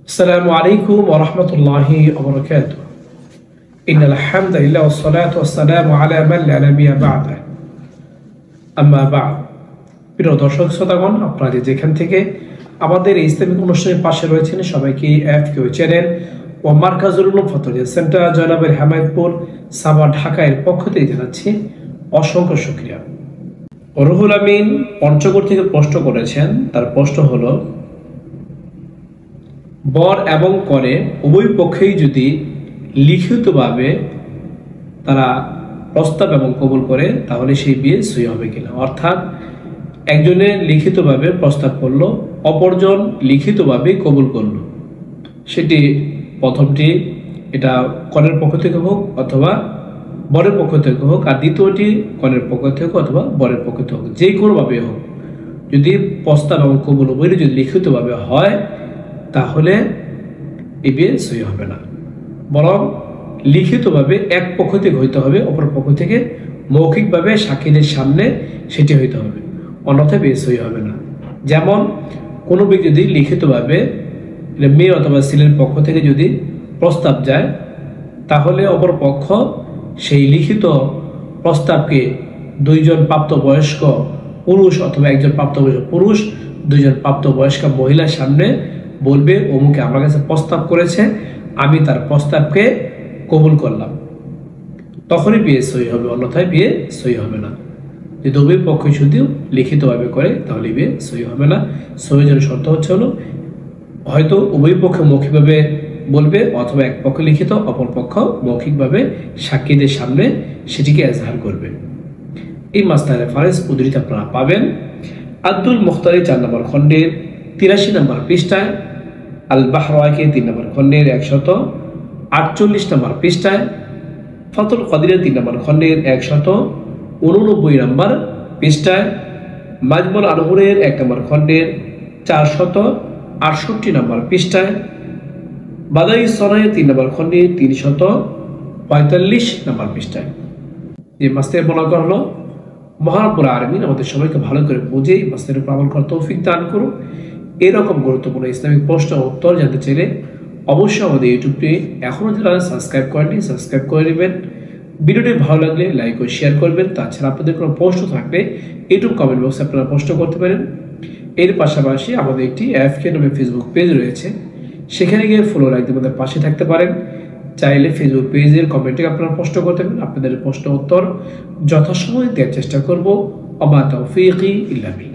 السلام عليكم ورحمة الله وبركاته. إن الحمد لله والصلاة والسلام على من لا نبي بعده. أما بعد. প্রিয় দর্শক শ্রোতাগণ, আপনারা যেখান থেকে আমাদের এই ইসলামিক অনুষ্ঠানের পাশে রয়েছেন সবাইকে এফকিউ চ্যানেল ও মার্কাজুল উলুম ফতোয়া সেন্টার জয়নগর হেমায়তপুর সাভার ঢাকা এর পক্ষ থেকে জানাচ্ছি অসংখ্য শুকরিয়া। রুহুল আমিন পঞ্চগড় থেকে প্রশ্ন করেছেন, তার প্রশ্ন হলো, বর এবং কনে উভয় পক্ষেই যদি লিখিতভাবে তারা প্রস্তাব এবং কবুল করে তাহলে সেই বিয়ে সই হবে কিনা। অর্থাৎ একজনে লিখিতভাবে প্রস্তাব করলো, অপরজন লিখিতভাবে কবুল করলো। সেটি প্রথমটি এটা কনের পক্ষ থেকে হোক অথবা বরের পক্ষ থেকে হোক, আর দ্বিতীয়টি কনের পক্ষ থেকে হোক অথবা বরের পক্ষ থেকে হোক, যে কোনোভাবে হোক, যদি প্রস্তাব এবং কবুল উভয়ই যদি লিখিতভাবে হয় তাহলে এই বিয়ে সই হবে না, বরং লিখিতভাবে এক পক্ষ থেকে হইতে হবে, অপর পক্ষ থেকে মৌখিকভাবে সাক্ষীদের সামনে সেটি হইতে হবে, অন্যথায় বিয়ে সই হবে না। যেমন কোনো ব্যক্তি যদি লিখিতভাবে মেয়ে অথবা ছেলের পক্ষ থেকে যদি প্রস্তাব যায় তাহলে অপর পক্ষ সেই লিখিত প্রস্তাবকে দুইজন প্রাপ্তবয়স্ক পুরুষ অথবা একজন প্রাপ্তবয়স্ক পুরুষ, দুইজন প্রাপ্তবয়স্ক মহিলার সামনে বলবে, অমুকে আমার কাছে প্রস্তাব করেছে, আমি তার প্রস্তাবকে কবুল করলাম, তখনই বিয়ে সই হবে, অন্যথায় বিয়ে সই হবে না। যদি উভয় পক্ষ শুধু লিখিতভাবে করে তাহলে বিয়ে সই হবে না। সই জন্য শর্ত হলো হয়তো উভয় পক্ষ মৌখিকভাবে বলবে অথবা এক পক্ষ লিখিত, অপর পক্ষ মৌখিকভাবে সাক্ষীদের সামনে সেটিকে এজাহার করবে। এই মাসলার রেফারেন্স উদ্ধৃতি আপনারা পাবেন আব্দুল মুখতারি 4 নম্বর খণ্ডের 83 নম্বর পৃষ্ঠায়, আল বাহরাকে 3 নম্বর খণ্ডের 148 নম্বর পৃষ্ঠায়, ফাতুল কাদিরের 3 নম্বর খণ্ডের 189 নম্বর পৃষ্ঠায়, মাজমুল আনহুরের 1 নম্বর খণ্ডের 468 নম্বর পৃষ্ঠায়, বাদাই সনায়ের 3 নম্বর খণ্ডের 345 নম্বর পৃষ্ঠায়। যে মাসলার বলা হলো, মহান রব্বুল আলামিন আমাদের সবাইকে ভালো করে বুঝে এই মাসলার উপর আমল করার তৌফিক দান করুন। এরকম গুরুত্বপূর্ণ ইসলামিক প্রশ্ন উত্তর জানতে চাইলে অবশ্যই আমাদের ইউটিউবটি এখনও যারা সাবস্ক্রাইব করেননি সাবস্ক্রাইব করে নেবেন। ভিডিওটি ভালো লাগলে লাইক ও শেয়ার করবেন। তাছাড়া আপনাদের কোনো প্রশ্ন থাকলে ইউটিউব কমেন্ট বক্সে আপনারা প্রশ্ন করতে পারেন। এর পাশাপাশি আমাদের একটি এফকে নামে ফেসবুক পেজ রয়েছে, সেখানে গিয়ে ফলো লাইক দিয়ে আমাদের পাশে থাকতে পারেন। চাইলে ফেসবুক পেজের কমেন্টে আপনারা প্রশ্ন করতে পারেন, আপনাদের প্রশ্ন উত্তর যথাসময়ে দেওয়ার চেষ্টা করব। ওয়া মা তাওফীকি ইল্লা বিল্লাহ।